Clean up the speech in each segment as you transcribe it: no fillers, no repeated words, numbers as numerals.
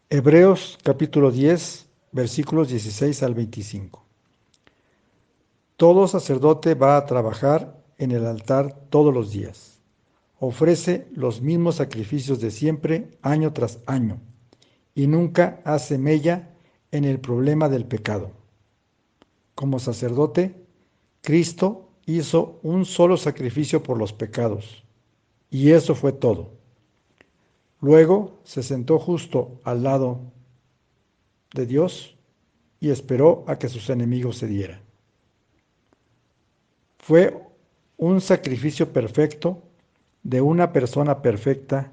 Hebreos capítulo 10, versículos 16 al 25. Todo sacerdote va a trabajar en el altar todos los días. Ofrece los mismos sacrificios de siempre, año tras año, y nunca hace mella en el problema del pecado. Como sacerdote, Cristo hizo un solo sacrificio por los pecados, y eso fue todo. Luego se sentó justo al lado de Dios y esperó a que sus enemigos cedieran. Fue un sacrificio perfecto de una persona perfecta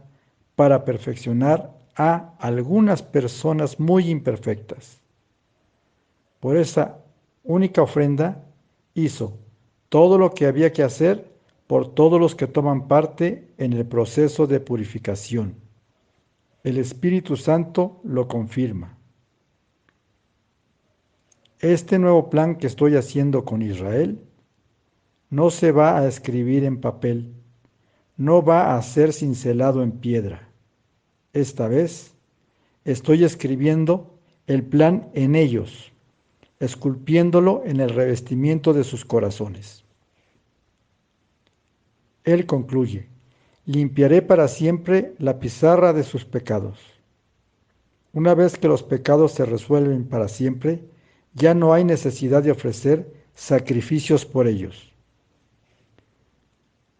para perfeccionar a algunas personas muy imperfectas. Por esa única ofrenda hizo todo lo que había que hacer por todos los que toman parte en el proceso de purificación. El Espíritu Santo lo confirma. Este nuevo plan que estoy haciendo con Israel no se va a escribir en papel, no va a ser cincelado en piedra. Esta vez estoy escribiendo el plan en ellos, esculpiéndolo en el revestimiento de sus corazones. Él concluye: limpiaré para siempre la pizarra de sus pecados. Una vez que los pecados se resuelven para siempre, ya no hay necesidad de ofrecer sacrificios por ellos.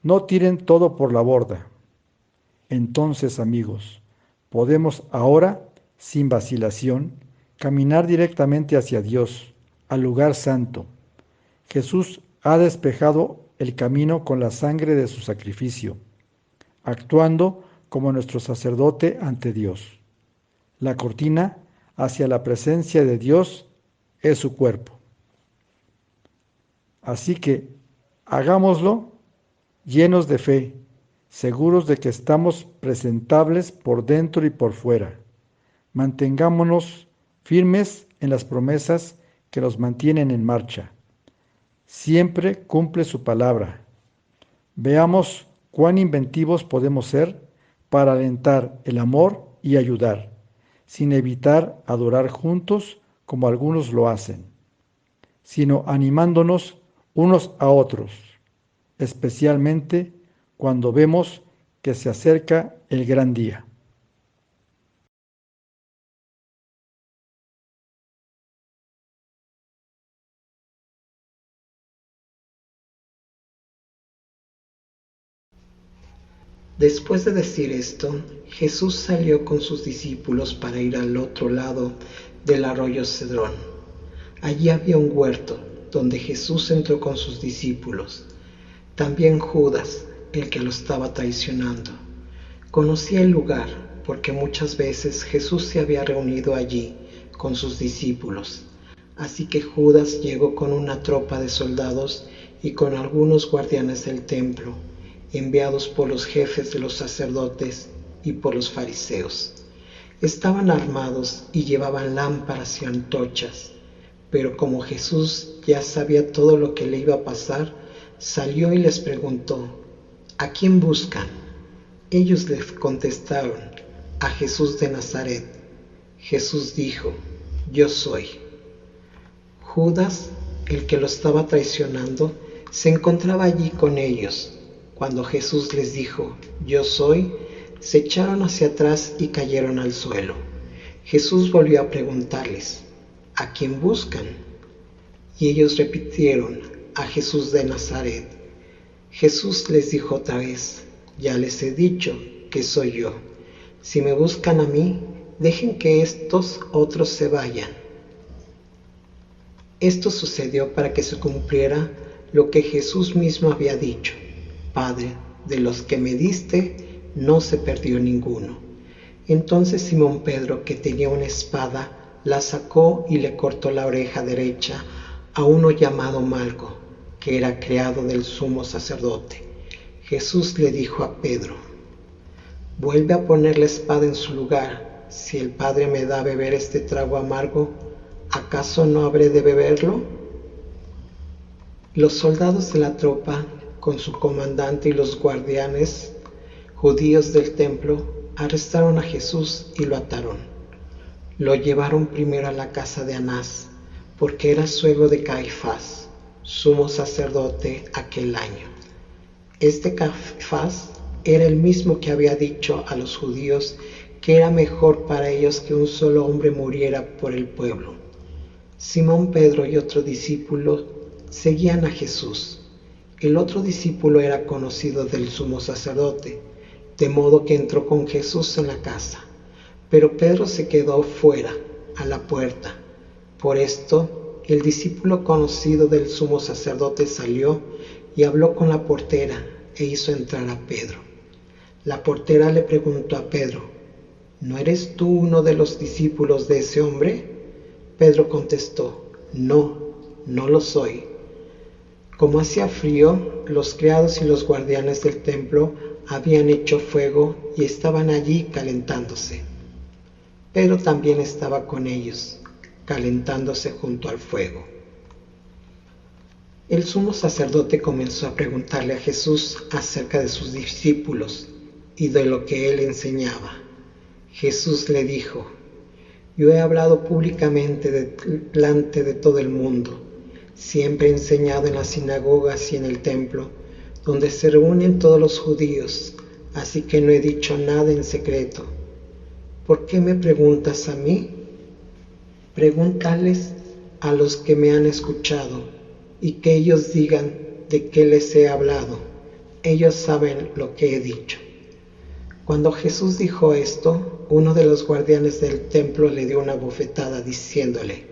No tiren todo por la borda. Entonces, amigos, podemos ahora, sin vacilación, caminar directamente hacia Dios, al lugar santo. Jesús ha despejado el camino con la sangre de su sacrificio, actuando como nuestro sacerdote ante Dios. La cortina hacia la presencia de Dios es su cuerpo. Así que hagámoslo llenos de fe, seguros de que estamos presentables por dentro y por fuera. Mantengámonos firmes en las promesas que nos mantienen en marcha. Siempre cumple su palabra. Veamos cuán inventivos podemos ser para alentar el amor y ayudar, sin evitar adorar juntos como algunos lo hacen, sino animándonos unos a otros, especialmente cuando vemos que se acerca el gran día. Después de decir esto, Jesús salió con sus discípulos para ir al otro lado del arroyo Cedrón. Allí había un huerto donde Jesús entró con sus discípulos. También Judas, el que lo estaba traicionando, conocía el lugar porque muchas veces Jesús se había reunido allí con sus discípulos. Así que Judas llegó con una tropa de soldados y con algunos guardianes del templo, enviados por los jefes de los sacerdotes y por los fariseos. Estaban armados y llevaban lámparas y antorchas, pero como Jesús ya sabía todo lo que le iba a pasar, salió y les preguntó: ¿a quién buscan? Ellos les contestaron: a Jesús de Nazaret. Jesús dijo: yo soy. Judas, el que lo estaba traicionando, se encontraba allí con ellos. Cuando Jesús les dijo: yo soy, se echaron hacia atrás y cayeron al suelo. Jesús volvió a preguntarles: ¿a quién buscan? Y ellos repitieron: a Jesús de Nazaret. Jesús les dijo otra vez: ya les he dicho que soy yo. Si me buscan a mí, dejen que estos otros se vayan. Esto sucedió para que se cumpliera lo que Jesús mismo había dicho: Padre, de los que me diste, no se perdió ninguno. Entonces Simón Pedro, que tenía una espada, la sacó y le cortó la oreja derecha a uno llamado Malco, que era criado del sumo sacerdote. Jesús le dijo a Pedro: vuelve a poner la espada en su lugar. Si el Padre me da a beber este trago amargo, ¿acaso no habré de beberlo? Los soldados de la tropa, con su comandante y los guardianes judíos del templo, arrestaron a Jesús y lo ataron. Lo llevaron primero a la casa de Anás, porque era suegro de Caifás, sumo sacerdote aquel año. Este Caifás era el mismo que había dicho a los judíos que era mejor para ellos que un solo hombre muriera por el pueblo. Simón Pedro y otro discípulo seguían a Jesús. El otro discípulo era conocido del sumo sacerdote, de modo que entró con Jesús en la casa. Pero Pedro se quedó fuera, a la puerta. Por esto, el discípulo conocido del sumo sacerdote salió y habló con la portera e hizo entrar a Pedro. La portera le preguntó a Pedro: ¿No eres tú uno de los discípulos de ese hombre? Pedro contestó: No, no lo soy. Como hacía frío, los criados y los guardianes del templo habían hecho fuego y estaban allí calentándose. Pedro también estaba con ellos, calentándose junto al fuego. El sumo sacerdote comenzó a preguntarle a Jesús acerca de sus discípulos y de lo que él enseñaba. Jesús le dijo: Yo he hablado públicamente delante de todo el mundo. Siempre he enseñado en las sinagogas y en el templo, donde se reúnen todos los judíos, así que no he dicho nada en secreto. ¿Por qué me preguntas a mí? Pregúntales a los que me han escuchado, y que ellos digan de qué les he hablado. Ellos saben lo que he dicho. Cuando Jesús dijo esto, uno de los guardianes del templo le dio una bofetada diciéndole: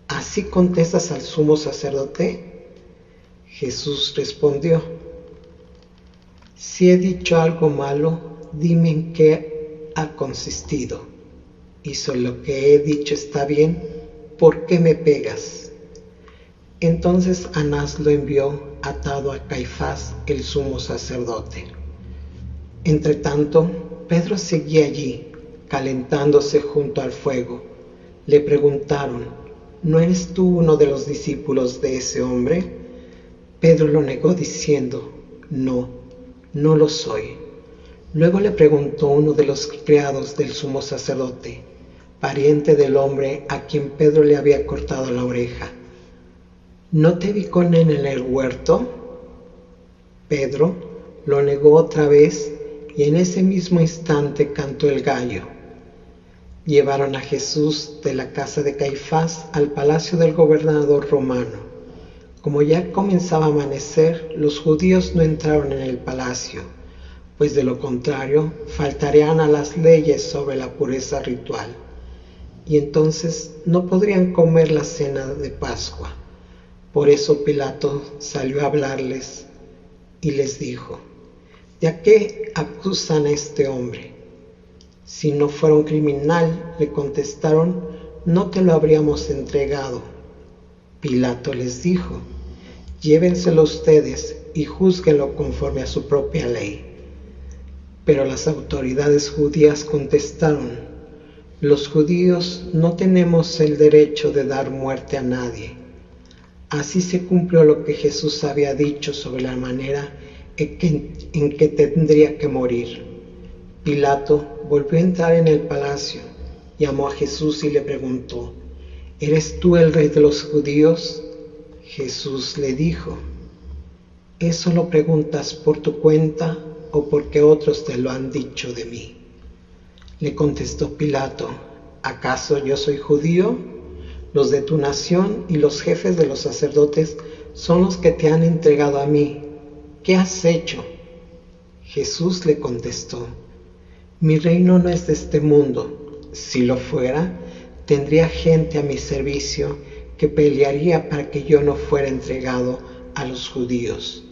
¿Así contestas al sumo sacerdote? Jesús respondió: Si he dicho algo malo, dime en qué ha consistido. Y si lo que he dicho está bien, ¿por qué me pegas? Entonces Anás lo envió atado a Caifás, el sumo sacerdote. Entretanto, Pedro seguía allí, calentándose junto al fuego. Le preguntaron: ¿No eres tú uno de los discípulos de ese hombre? Pedro lo negó diciendo: No, no lo soy. Luego le preguntó uno de los criados del sumo sacerdote, pariente del hombre a quien Pedro le había cortado la oreja: ¿No te vi con él en el huerto? Pedro lo negó otra vez y en ese mismo instante cantó el gallo. Llevaron a Jesús de la casa de Caifás al palacio del gobernador romano. Como ya comenzaba a amanecer, los judíos no entraron en el palacio, pues de lo contrario faltarían a las leyes sobre la pureza ritual, y entonces no podrían comer la cena de Pascua. Por eso Pilato salió a hablarles y les dijo: ¿De a qué acusan a este hombre? Si no fuera un criminal, le contestaron, no te lo habríamos entregado. Pilato les dijo: Llévenselo ustedes y júzguenlo conforme a su propia ley. Pero las autoridades judías contestaron: Los judíos no tenemos el derecho de dar muerte a nadie. Así se cumplió lo que Jesús había dicho sobre la manera en que tendría que morir. Pilato volvió a entrar en el palacio, llamó a Jesús y le preguntó: ¿Eres tú el rey de los judíos? Jesús le dijo: ¿Eso lo preguntas por tu cuenta o porque otros te lo han dicho de mí? Le contestó Pilato: ¿Acaso yo soy judío? Los de tu nación y los jefes de los sacerdotes son los que te han entregado a mí. ¿Qué has hecho? Jesús le contestó: Mi reino no es de este mundo. Si lo fuera, tendría gente a mi servicio que pelearía para que yo no fuera entregado a los judíos.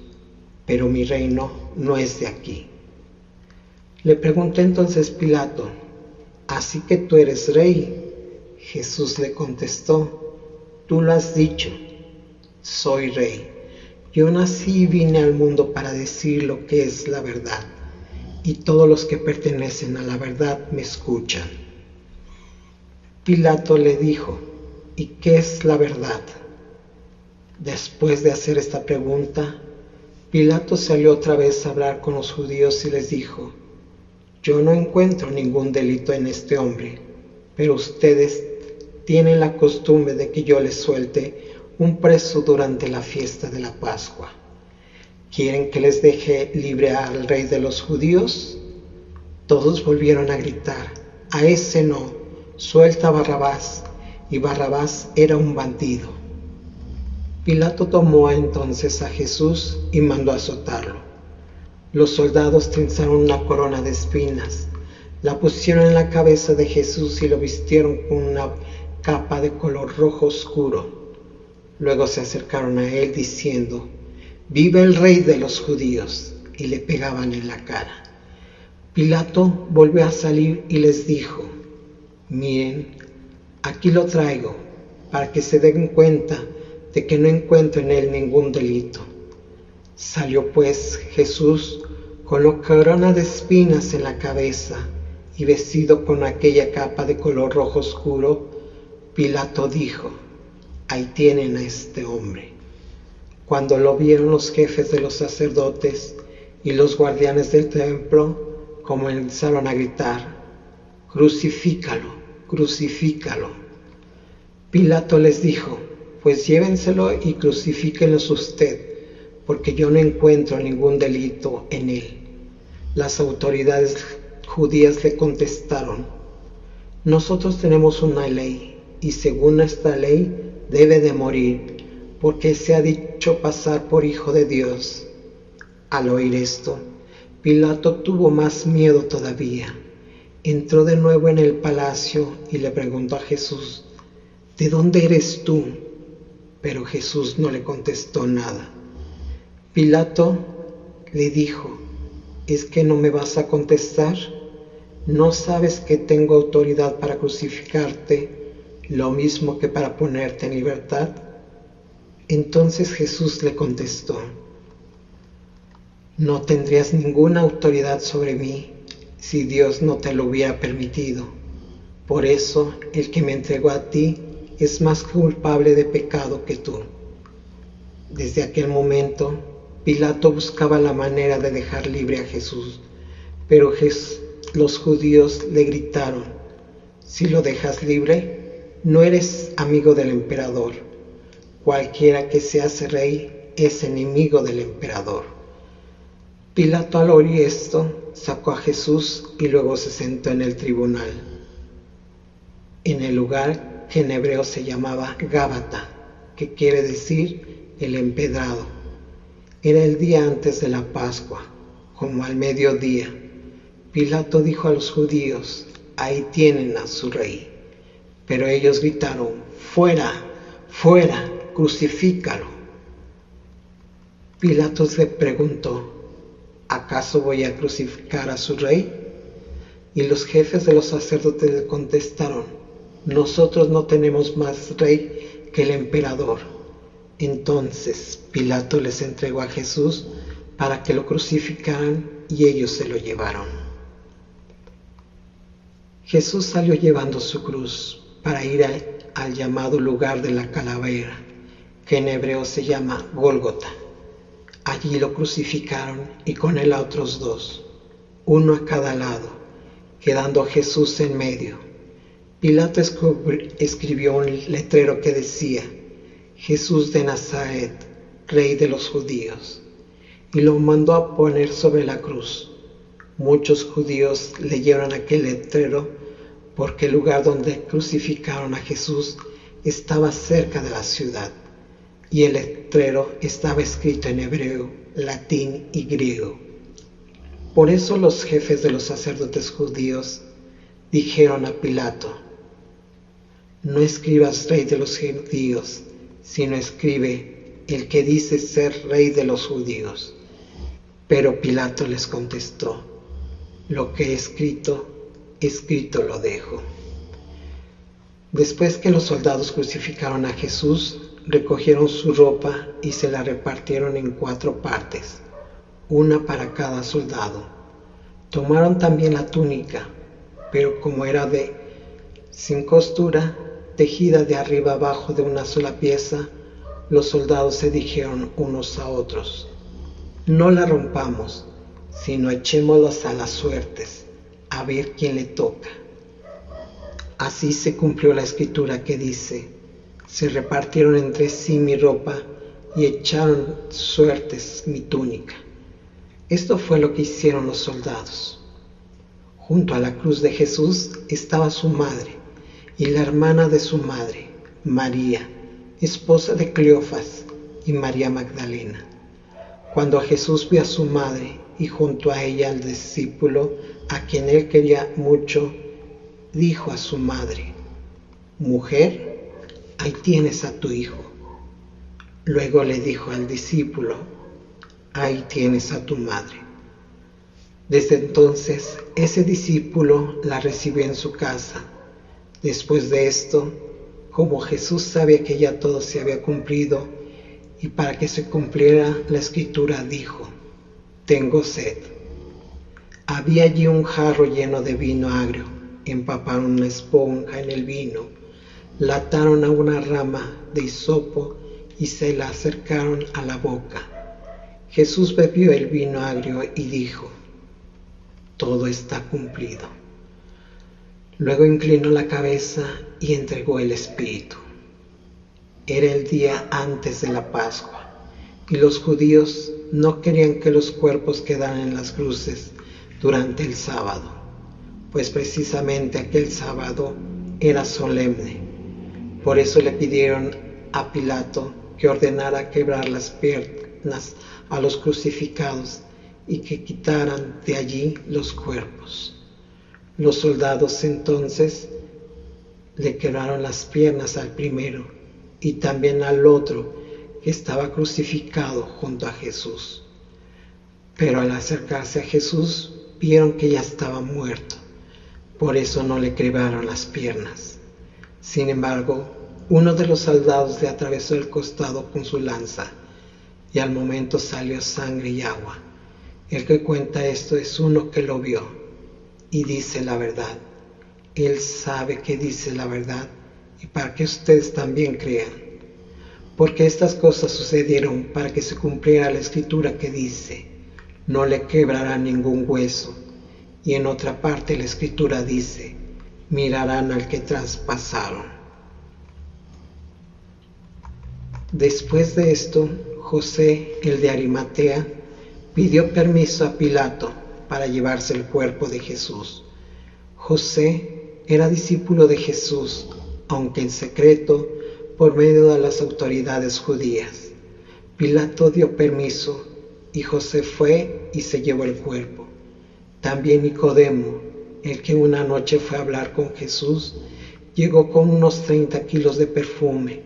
Pero mi reino no es de aquí. Le preguntó entonces Pilato: ¿Así que tú eres rey? Jesús le contestó: Tú lo has dicho, soy rey. Yo nací y vine al mundo para decir lo que es la verdad, y todos los que pertenecen a la verdad me escuchan. Pilato le dijo: ¿Y qué es la verdad? Después de hacer esta pregunta, Pilato salió otra vez a hablar con los judíos y les dijo: Yo no encuentro ningún delito en este hombre. pero ustedes tienen la costumbre de que yo les suelte un preso durante la fiesta de la Pascua. ¿Quieren que les deje libre al rey de los judíos? Todos volvieron a gritar: a ese no, suelta a Barrabás. Y Barrabás era un bandido. Pilato tomó entonces a Jesús y mandó azotarlo. Los soldados trenzaron una corona de espinas, la pusieron en la cabeza de Jesús y lo vistieron con una capa de color rojo oscuro. Luego se acercaron a él diciendo: ¡Viva el rey de los judíos! Y le pegaban en la cara. Pilato volvió a salir y les dijo: miren, aquí lo traigo, para que se den cuenta de que no encuentro en él ningún delito. Salió pues Jesús con la corona de espinas en la cabeza y vestido con aquella capa de color rojo oscuro. Pilato dijo: ahí tienen a este hombre. Cuando lo vieron los jefes de los sacerdotes y los guardianes del templo, comenzaron a gritar: crucifícalo, crucifícalo. Pilato les dijo: pues llévenselo y crucifíquenlo usted, porque yo no encuentro ningún delito en él. Las autoridades judías le contestaron: nosotros tenemos una ley, y según esta ley debe de morir, porque se ha dicho pasar por hijo de Dios. Al oír esto, Pilato tuvo más miedo todavía. Entró de nuevo en el palacio y le preguntó a Jesús: ¿de dónde eres tú? Pero Jesús no le contestó nada. Pilato le dijo: ¿es que no me vas a contestar? ¿No sabes que tengo autoridad para crucificarte, lo mismo que para ponerte en libertad? Entonces Jesús le contestó: no tendrías ninguna autoridad sobre mí si Dios no te lo hubiera permitido. Por eso el que me entregó a ti es más culpable de pecado que tú. Desde aquel momento, Pilato buscaba la manera de dejar libre a Jesús, pero los judíos le gritaron: si lo dejas libre, no eres amigo del emperador. Cualquiera que se hace rey es enemigo del emperador. Pilato, al oír esto, sacó a Jesús y luego se sentó en el tribunal, en el lugar que en hebreo se llamaba Gábata, que quiere decir el empedrado. Era el día antes de la Pascua, como al mediodía. Pilato dijo a los judíos: ahí tienen a su rey. Pero ellos gritaron: fuera, fuera, crucifícalo. Pilato le preguntó: ¿acaso voy a crucificar a su rey? Y los jefes de los sacerdotes le contestaron: nosotros no tenemos más rey que el emperador. Entonces Pilato les entregó a Jesús para que lo crucificaran y ellos se lo llevaron. Jesús salió llevando su cruz para ir al llamado lugar de la calavera, que en hebreo se llama Gólgota. Allí lo crucificaron y con él a otros dos, uno a cada lado, quedando Jesús en medio. Pilato escribió un letrero que decía: Jesús de Nazaret, Rey de los judíos, y lo mandó a poner sobre la cruz. Muchos judíos leyeron aquel letrero porque el lugar donde crucificaron a Jesús estaba cerca de la ciudad, y el letrero estaba escrito en hebreo, latín y griego. Por eso los jefes de los sacerdotes judíos dijeron a Pilato: no escribas Rey de los judíos, sino escribe: el que dice ser Rey de los judíos. Pero Pilato les contestó: lo que he escrito, escrito lo dejo. Después que los soldados crucificaron a Jesús, recogieron su ropa y se la repartieron en 4 partes, una para cada soldado. Tomaron también la túnica, pero como era sin costura, tejida de arriba abajo de una sola pieza, los soldados se dijeron unos a otros: no la rompamos, sino echémoslas a las suertes, a ver quién le toca. Así se cumplió la escritura que dice: se repartieron entre sí mi ropa y echaron suertes mi túnica. Esto fue lo que hicieron los soldados. Junto a la cruz de Jesús estaba su madre y la hermana de su madre, María, esposa de Cleofas, y María Magdalena. Cuando Jesús vio a su madre y junto a ella al discípulo a quien él quería mucho, dijo a su madre: mujer, ahí tienes a tu hijo. Luego le dijo al discípulo: ahí tienes a tu madre. Desde entonces, ese discípulo la recibió en su casa. Después de esto, como Jesús sabía que ya todo se había cumplido, y para que se cumpliera la escritura, dijo: tengo sed. Había allí un jarro lleno de vino agrio. Empaparon una esponja en el vino, la ataron a una rama de hisopo y se la acercaron a la boca. Jesús bebió el vino agrio y dijo: todo está cumplido. Luego inclinó la cabeza y entregó el espíritu. Era el día antes de la Pascua, y los judíos no querían que los cuerpos quedaran en las cruces durante el sábado, pues precisamente aquel sábado era solemne. Por eso le pidieron a Pilato que ordenara quebrar las piernas a los crucificados y que quitaran de allí los cuerpos. Los soldados entonces le quebraron las piernas al primero y también al otro que estaba crucificado junto a Jesús. Pero al acercarse a Jesús vieron que ya estaba muerto, por eso no le quebraron las piernas. Sin embargo, uno de los soldados le atravesó el costado con su lanza y al momento salió sangre y agua. El que cuenta esto es uno que lo vio y dice la verdad. Él sabe que dice la verdad y para que ustedes también crean. Porque estas cosas sucedieron para que se cumpliera la escritura que dice: no le quebrará ningún hueso. Y en otra parte la escritura dice: mirarán al que traspasaron. Después de esto, José, el de Arimatea, pidió permiso a Pilato para llevarse el cuerpo de Jesús. José era discípulo de Jesús, aunque en secreto, por medio de las autoridades judías. Pilato dio permiso y José fue y se llevó el cuerpo. También Nicodemo, el que una noche fue a hablar con Jesús, llegó con unos 30 kilos de perfume,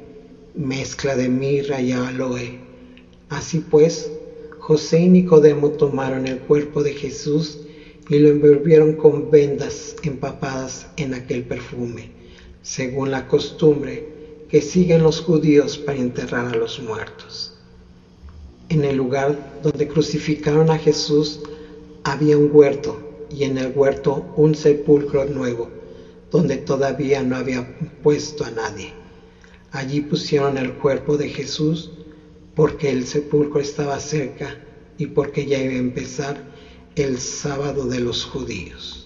mezcla de mirra y aloe. Así pues, José y Nicodemo tomaron el cuerpo de Jesús y lo envolvieron con vendas empapadas en aquel perfume, según la costumbre que siguen los judíos para enterrar a los muertos. En el lugar donde crucificaron a Jesús había un huerto, y en el huerto un sepulcro nuevo, donde todavía no había puesto a nadie. Allí pusieron el cuerpo de Jesús, porque el sepulcro estaba cerca y porque ya iba a empezar el sábado de los judíos.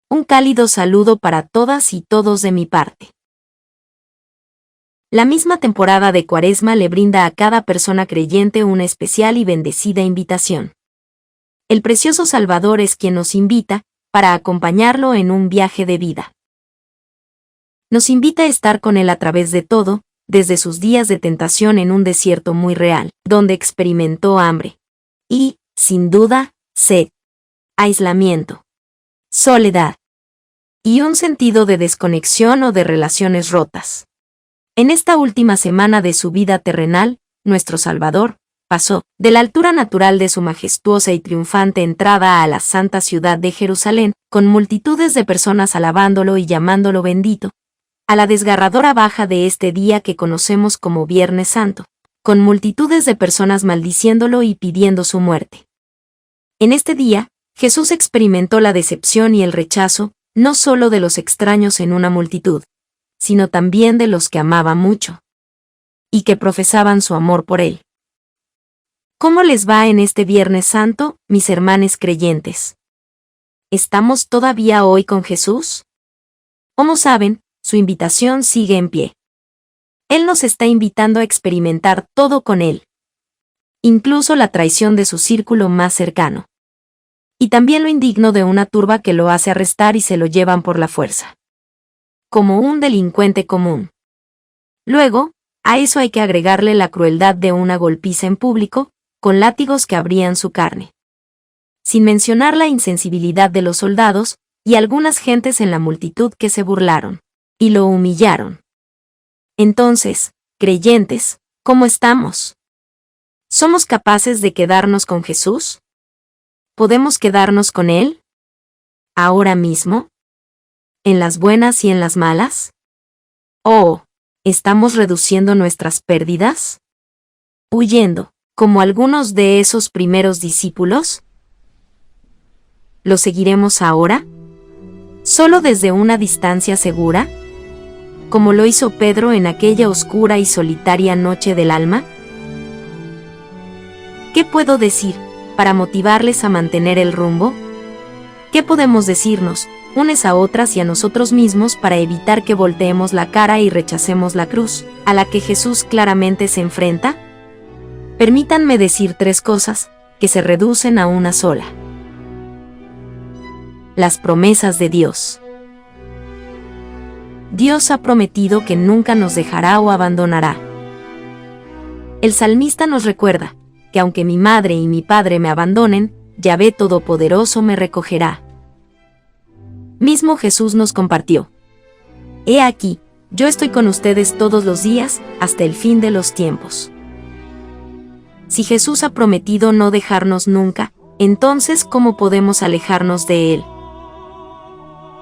Un cálido saludo para todas y todos de mi parte. La misma temporada de Cuaresma le brinda a cada persona creyente una especial y bendecida invitación. El precioso Salvador es quien nos invita, para acompañarlo en un viaje de vida. Nos invita a estar con Él a través de todo, desde sus días de tentación en un desierto muy real, donde experimentó hambre. Y, sin duda, sed, aislamiento, soledad y un sentido de desconexión o de relaciones rotas. En esta última semana de su vida terrenal, nuestro Salvador pasó de la altura natural de su majestuosa y triunfante entrada a la santa ciudad de Jerusalén, con multitudes de personas alabándolo y llamándolo bendito, a la desgarradora baja de este día que conocemos como Viernes Santo, con multitudes de personas maldiciéndolo y pidiendo su muerte. En este día, Jesús experimentó la decepción y el rechazo, no solo de los extraños en una multitud, sino también de los que amaba mucho y que profesaban su amor por él. ¿Cómo les va en este Viernes Santo, mis hermanos creyentes? ¿Estamos todavía hoy con Jesús? Como saben, su invitación sigue en pie. Él nos está invitando a experimentar todo con él, incluso la traición de su círculo más cercano. Y también lo indigno de una turba que lo hace arrestar y se lo llevan por la fuerza, como un delincuente común. Luego, a eso hay que agregarle la crueldad de una golpiza en público, con látigos que abrían su carne. Sin mencionar la insensibilidad de los soldados, y algunas gentes en la multitud que se burlaron y lo humillaron. Entonces, creyentes, ¿cómo estamos? ¿Somos capaces de quedarnos con Jesús? ¿Podemos quedarnos con Él? ¿Ahora mismo? ¿En las buenas y en las malas? ¿O estamos reduciendo nuestras pérdidas? ¿Huyendo, como algunos de esos primeros discípulos? ¿Lo seguiremos ahora? ¿Solo desde una distancia segura? ¿Como lo hizo Pedro en aquella oscura y solitaria noche del alma? ¿Qué puedo decir para motivarles a mantener el rumbo? ¿Qué podemos decirnos, unes a otras y a nosotros mismos para evitar que volteemos la cara y rechacemos la cruz, a la que Jesús claramente se enfrenta? Permítanme decir 3 cosas, que se reducen a una sola. Las promesas de Dios. Dios ha prometido que nunca nos dejará o abandonará. El salmista nos recuerda que aunque mi madre y mi padre me abandonen, Yahvé Todopoderoso me recogerá. Mismo Jesús nos compartió: He aquí, yo estoy con ustedes todos los días, hasta el fin de los tiempos. Si Jesús ha prometido no dejarnos nunca, entonces ¿cómo podemos alejarnos de Él?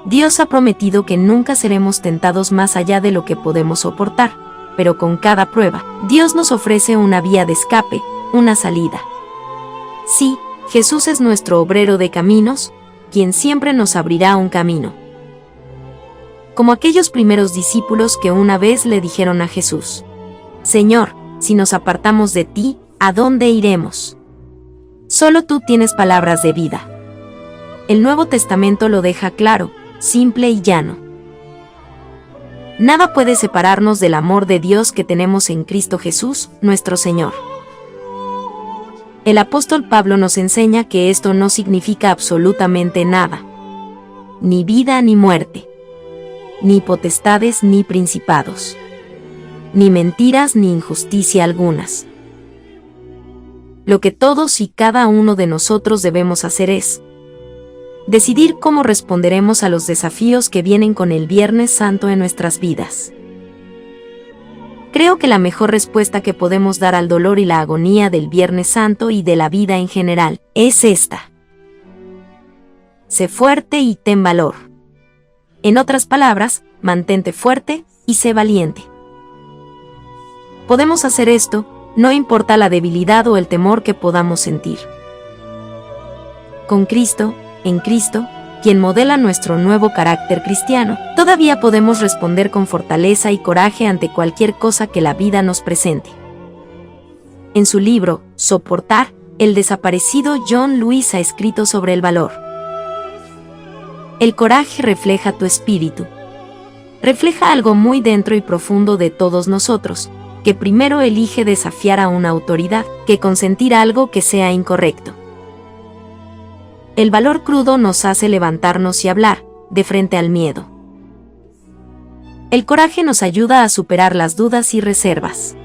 Dios ha prometido que nunca seremos tentados más allá de lo que podemos soportar, pero con cada prueba, Dios nos ofrece una vía de escape, una salida. Sí, Jesús es nuestro obrero de caminos, quien siempre nos abrirá un camino. Como aquellos primeros discípulos que una vez le dijeron a Jesús: Señor, si nos apartamos de ti, ¿a dónde iremos? Solo tú tienes palabras de vida. El Nuevo Testamento lo deja claro, simple y llano. Nada puede separarnos del amor de Dios que tenemos en Cristo Jesús, nuestro Señor. El apóstol Pablo nos enseña que esto no significa absolutamente nada. Ni vida ni muerte. Ni potestades ni principados. Ni mentiras ni injusticia algunas. Lo que todos y cada uno de nosotros debemos hacer es decidir cómo responderemos a los desafíos que vienen con el Viernes Santo en nuestras vidas. Creo que la mejor respuesta que podemos dar al dolor y la agonía del Viernes Santo y de la vida en general es esta: sé fuerte y ten valor. En otras palabras, mantente fuerte y sé valiente. Podemos hacer esto, no importa la debilidad o el temor que podamos sentir. Con Cristo, en Cristo, quien modela nuestro nuevo carácter cristiano, todavía podemos responder con fortaleza y coraje ante cualquier cosa que la vida nos presente. En su libro, Soportar, el desaparecido John Lewis ha escrito sobre el valor. El coraje refleja tu espíritu. Refleja algo muy dentro y profundo de todos nosotros, que primero elige desafiar a una autoridad que consentir algo que sea incorrecto. El valor crudo nos hace levantarnos y hablar, de frente al miedo. El coraje nos ayuda a superar las dudas y reservas.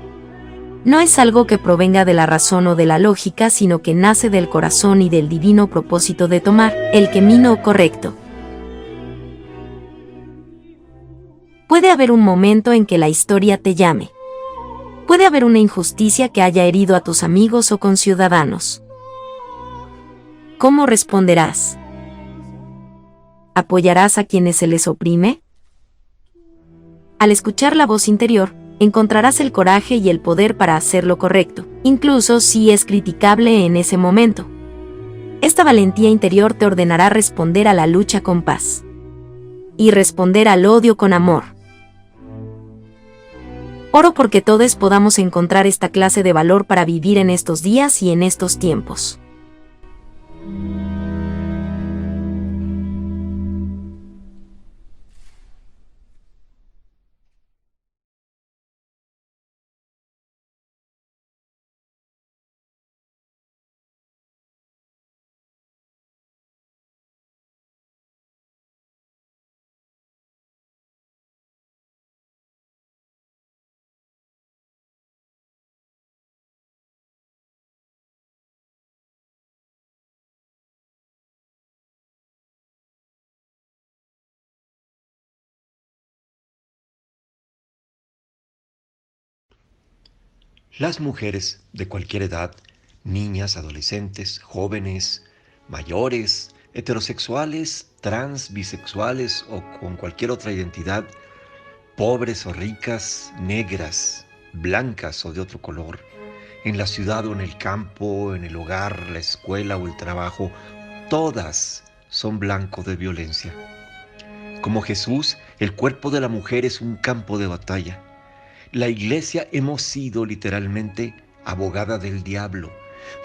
No es algo que provenga de la razón o de la lógica, sino que nace del corazón y del divino propósito de tomar el camino correcto. Puede haber un momento en que la historia te llame. Puede haber una injusticia que haya herido a tus amigos o conciudadanos. ¿Cómo responderás? ¿Apoyarás a quienes se les oprime? Al escuchar la voz interior, encontrarás el coraje y el poder para hacer lo correcto, incluso si es criticable en ese momento. Esta valentía interior te ordenará responder a la lucha con paz. y responder al odio con amor. Oro porque todos podamos encontrar esta clase de valor para vivir en estos días y en estos tiempos. Las mujeres de cualquier edad, niñas, adolescentes, jóvenes, mayores, heterosexuales, trans, bisexuales o con cualquier otra identidad, pobres o ricas, negras, blancas o de otro color, en la ciudad o en el campo, en el hogar, la escuela o el trabajo, todas son blanco de violencia. Como Jesús, el cuerpo de la mujer es un campo de batalla. La iglesia hemos sido literalmente abogada del diablo,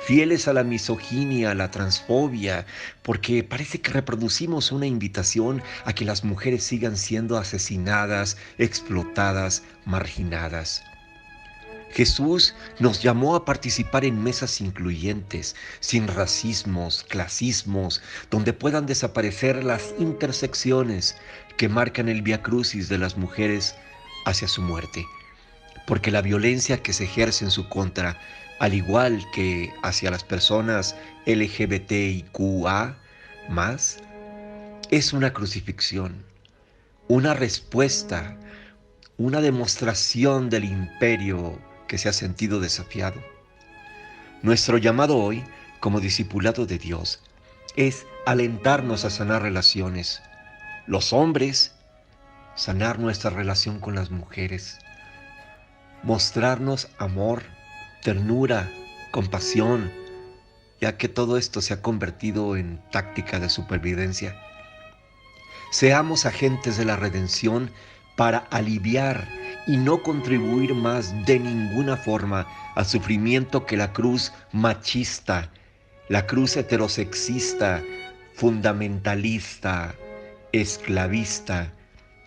fieles a la misoginia, a la transfobia, porque parece que reproducimos una invitación a que las mujeres sigan siendo asesinadas, explotadas, marginadas. Jesús nos llamó a participar en mesas incluyentes, sin racismos, clasismos, donde puedan desaparecer las intersecciones que marcan el vía crucis de las mujeres hacia su muerte. Porque la violencia que se ejerce en su contra, al igual que hacia las personas LGBTIQA+, es una crucifixión, una respuesta, una demostración del imperio que se ha sentido desafiado. Nuestro llamado hoy, como discipulado de Dios, es alentarnos a sanar relaciones. Los hombres, sanar nuestra relación con las mujeres. Mostrarnos amor, ternura, compasión, ya que todo esto se ha convertido en táctica de supervivencia. Seamos agentes de la redención para aliviar y no contribuir más de ninguna forma al sufrimiento que la cruz machista, la cruz heterosexista, fundamentalista, esclavista,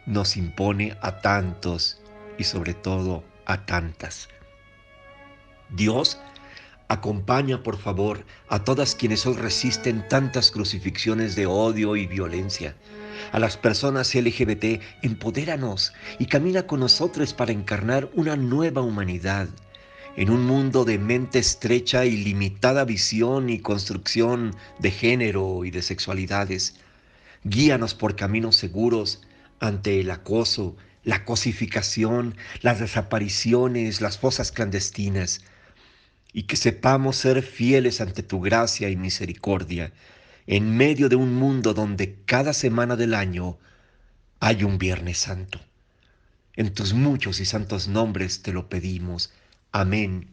nos impone a tantos y sobre todo a tantas. Dios, acompaña por favor a todas quienes hoy resisten tantas crucifixiones de odio y violencia. A las personas LGBT, empodéranos y camina con nosotros para encarnar una nueva humanidad. En un mundo de mente estrecha y limitada visión y construcción de género y de sexualidades, guíanos por caminos seguros ante el acoso, la cosificación, las desapariciones, las fosas clandestinas, y que sepamos ser fieles ante tu gracia y misericordia en medio de un mundo donde cada semana del año hay un Viernes Santo. En tus muchos y santos nombres te lo pedimos. Amén.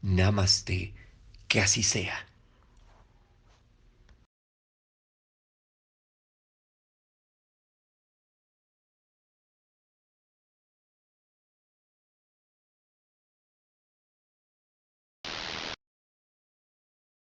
Namaste. Que así sea.